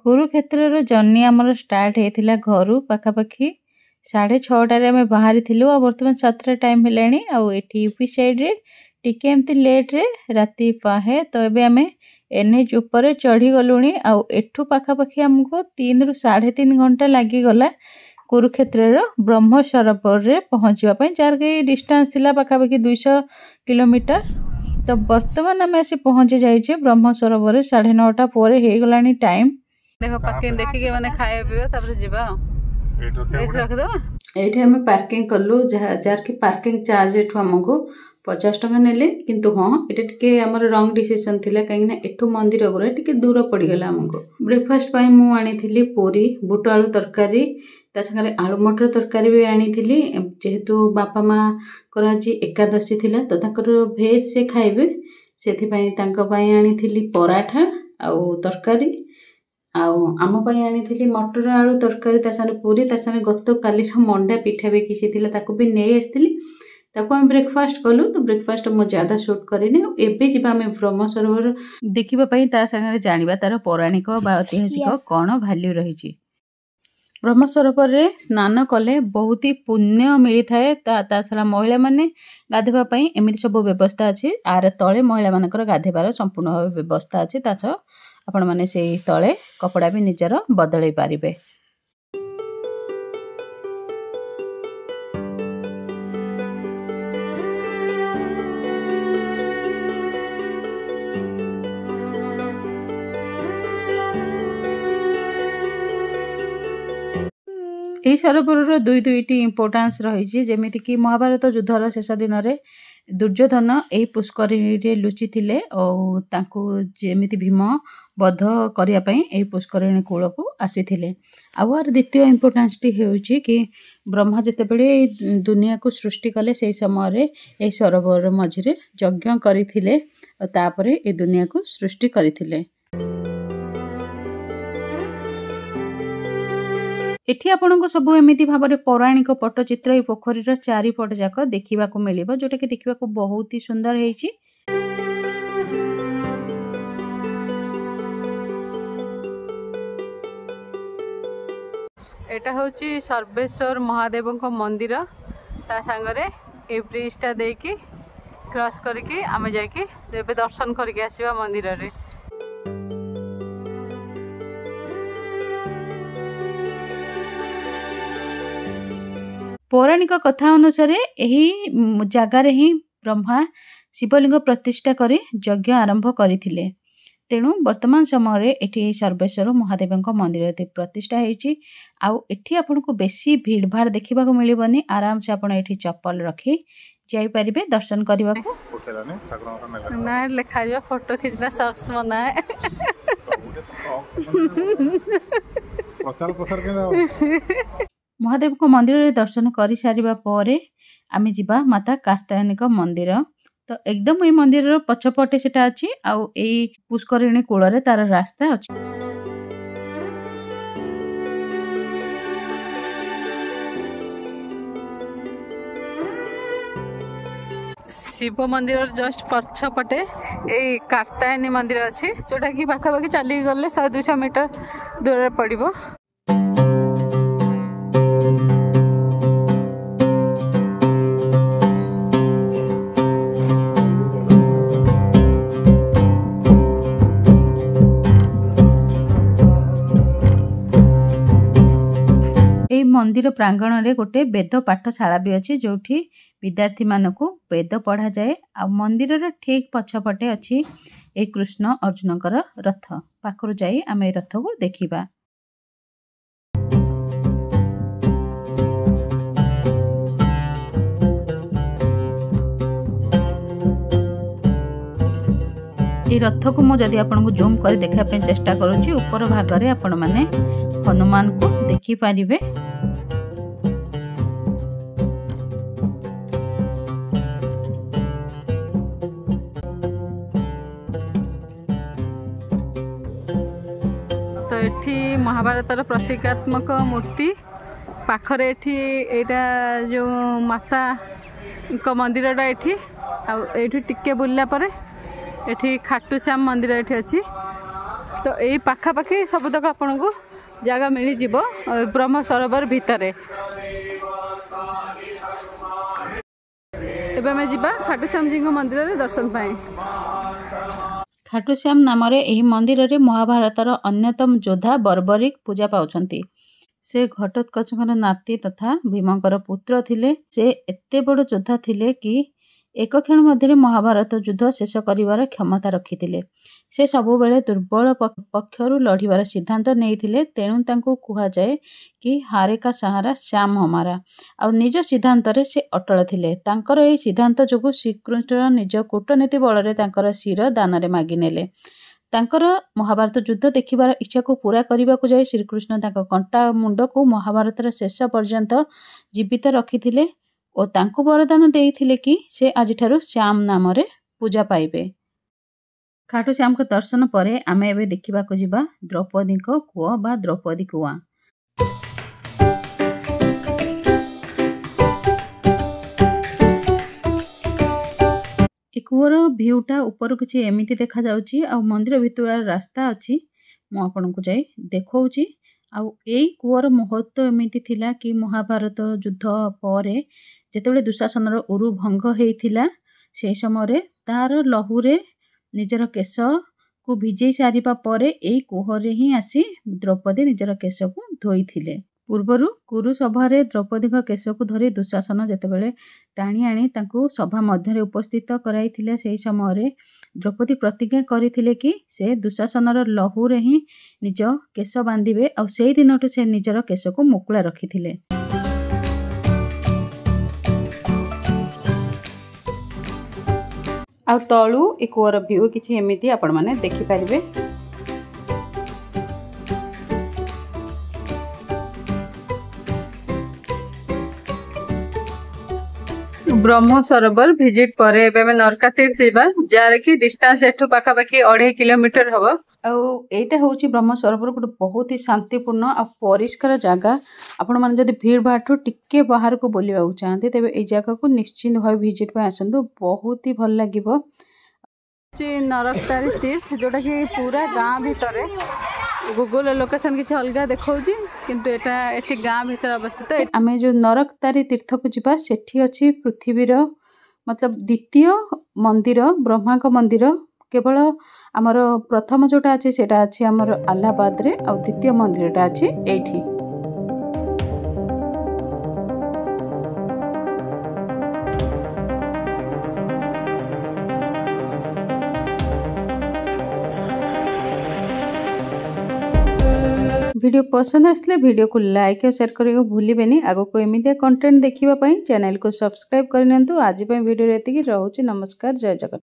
Kurukshetra journey आमर start होता घर पाखापाखि 6:30 आम बाहरी आ बर्तमान 7 टाइम है यूपी साइड रे टिके एमती लेट रे राति पाहे तो ये आम एनएच उपर चढ़ी गलु आठू पाखापाखि आमको 3 ରୁ 3.5 घंटा लगिगला कुरुक्षेत्र ब्रह्म सरोवर रे पहुँचापी जार कि डिस्टेंस थिला पाखापाखि 200 किलोमीटर। तो बर्तमान आम आसी पहुँची जाइए ब्रह्म सरोवर 9:30 पर हो गला टाइम। देखो पार्किंग देखिए मैंने खाए पीए तापर जीवा रख दो ये आम पार्किंग कलु जार कि पार्किंग चार्ज एठू आमको 50 टका नेले किंतु हाँ ये टिके आमर रंग डिसीजन थिला कहीं एठू मंदिर गुरा टिके दूर पड़गला आमको। ब्रेकफास्ट पाई मु आनी पूरी बुट आलू तरकारी ता संगे आलू मटर तरकारी भी आनी जेहेतु बापा माँ कर आज एकादशी थिला तो ताकर भेज से खाइबे से आनी पराठा आउ तरकारी आम आनी मटर आलू तरकारी तासाने पूरी तासाने गत काली मंडा पिठा भी किसी भी नहीं आसती ताको हम ब्रेकफास्ट कलु। तो ब्रेकफास्ट मु ज्यादा शूट करेनि एबे जिबा हम ब्रह्म सरोवर देखिबा पई ता संगे जानिबा तार पौराणिक बा ऐतिहासिक कौन वैल्यू रही। ब्रह्म सरोवर रे स्नान कले बहुत ही पुण्य मिली थाए ता छड़ा महिला माने गाधेबा पई एमिति सब व्यवस्था अछि आर तळे महिला मानकर गाधेबार संपूर्ण व्यवस्था अछि ता छ आपण माने सेही तळे कपड़ा भी निजर बदलै पारिबे। यही सरोवर दुईटी इम्पोर्टान्स रही जेमिति कि महाभारत युद्धर शेष दिन में दुर्योधन यही पुष्करिणी रे लुचि थिले और तांको जेमिति भीम बध करने यही पुष्करिणी कूल को आसी आर द्वितीय इम्पोर्टान्स टी होउची कि ब्रह्मा जेतेबेले दुनिया को सृष्टि कले से समय यही सरोवर मझिरे यज्ञ करथिले तापरे ए दुनिया को सृष्टि करथिले। एठी आपनको सब एमिति भाव में पौराणिक पट्टचित्र ये पोखरीर चारिपट जाक देखा मिल जोटा कि देखा बहुत ही सुंदर है। एटा होची सर्वेश्वर महादेव मंदिर ता सांगरे ए ब्रिजटा देकी क्रॉस करके आम जाके दर्शन करके आसीबा मंदिर रे। पौराणिक कथा अनुसार यही जगार ही ब्रह्मा शिवलिंग प्रतिष्ठा कर यज्ञ आरंभ करथिले तेणु वर्तमान समय एठी सर्वेश्वर महादेव मंदिर प्रतिष्ठा होती आठी आपको बेसी भीड़ भाड़ देखा मिलबनी आराम से आपड़ एठी चप्पल रखी जापर दर्शन करने को लिखा फोटो खींचना सख्स मना है। महादेव को मंदिर रे दर्शन कर सारिबा परे आमे जिबा माता कार्त्यायनी मंदिर। तो एकदम ये मंदिर पछपटे सेटा अछि आउ एई पुष्करिणी कूल रे तार रास्ता अछि। शिव मंदिर जस्ट पछपटे ए कार्त्यायनी मंदिर अछि जोटा कि पाखापाखि चली गले 100-200 मीटर दूर पड़िबो। मंदिर प्रांगण रे गोटे वेद पाठशाला भी अच्छी जो विद्यार्थी मानक वेद पढ़ा जाए आ मंदिर ठीक पछपटे अच्छी ए कृष्ण अर्जुन रथ पाखरु जाई आम ए रथ को देखिबा। ए रथ को मुझे आपको जूम कर देखापी चेष्टा करुँची ऊपर भाग में आपण मैंने हनुमान को देखि पारिबे। तो एठी महाभारतर प्रतीकात्मक मूर्ति पाखरे एठी एटा जो माता मंदिरटा एठी आ एठी टिके बुलला परे एठी खाटू श्याम मंदिर एठी अछि तो यही पाखापाखि सबुतक आपन को जगह मिल जीव ब्रह्म सरोवर भितर। एबे मैं जीवा खाटूश्याम जी मंदिर रे दर्शन पाए। खाटूश्याम नाम यही मंदिर रे महाभारतर अन्यतम योद्धा बर्बरिक पूजा पाउछंती। से घटोत्कचकर नाती तथा भीमंकर पुत्र थिले। से एते बड़ योद्धा थिले कि एक क्षण मध्य महाभारत युद्ध शेष करिवार क्षमता रखिथिले। से सबुबेले दुर्बल पक्षरु लड़िवार सिद्धांत नेइथिले। तेणु तांको कुहा जाए कि हारे का सहारा श्याम हमारा। आ निज सिद्धांत रे से अटल थिले। तांकर एही सिद्धांत जोगु श्रीकृष्ण निज कूटनीति बल रे तांकर शिर दान रे मागी नेले। तांकर महाभारत युद्ध देखिबार इच्छा को पूरा करने को जाए श्रीकृष्ण तांको कंटा मुंड को महाभारत शेष पर्यंत जीवित रखिथिले और तांको वरदान देइथिले कि से आज ठारू श्याम नाम रे पूजा पाइबे। खाटू श्याम को दर्शन परे आमे एबे देखिबा को जिबा द्रौपदी को कुआ बा द्रौपदी कुआ। ए कूअर भ्यूटा ऊपर किसी एमती देखा जाउची आ मंदिर भितर रास्ता अच्छी मु आपनको जाई देखौची। आ एई कूअर महत्व एमती थिला कि महाभारत युद्ध परे जेतेबेले दुशासनर उरु भंग हेइथिला से समय तार लहुरे निजर केश को भिजई सारिबा परे एई कूहरे ही आसी द्रौपदी निजर केश को धोइथिले। पूर्वरु कुरु सभारे द्रौपदी केश को धरी दुशासन जेतेबेले टाणी आनी तांको सभा मध्य उपस्थित कराइथिले सेही समय द्रौपदी प्रतिज्ञा करथिले कि से दुशासनर लहुरे ही निज केश बांधिबे आ सेही दिनटु से निजर केश को मुकुला रखिथिले। आ तळु ए कूअर भ्यू किछि एमिति आपण माने देखि पारिबे। ब्रह्म सरोवर विजिट परे एबे में नरका तीर्थ जीवा जार की डिस्टेंस एठू पाखा पाखी 2.5 किलोमीटर हबो। एटा होची ब्रह्म सरोवर गोटे बहुत ही शांतिपूर्ण आ परिष्कार जगह। आपण माने जदि भीड़ भाड़ टिके बाहर को बुलवा चाहते तेबे ए जगह को निश्चिंत भाव विजिट पे आसंतु बहुत ही भल लागिबो। नरकतारी तीर्थ जोटा कि पूरा गाँ भितर गूगल लोकेशन किसी अलग देखौची किंतु एटा एठी गाँ भितर अवस्थित। आमे जो नरकतारी तीर्थ को जिबा सेठी अछि पृथ्वीर मतलब द्वितीय मंदिर ब्रह्मा को मंदिर। केवल आमर प्रथम जोटा अच्छे सेटा अच्छे आमर अलाहाबाद रे आ द्वितीय मंदिरटा अच्छे एठी। वीडियो पसंद आसले वीडियो को लाइक और शेयर करने को भूलिबेनी। आगो को एमितिया कंटेंट देखिबा पई चैनल को सब्सक्राइब करनियंतु। आज पई वीडियो एतिकी रहउची। नमस्कार, जय जगन्नाथ।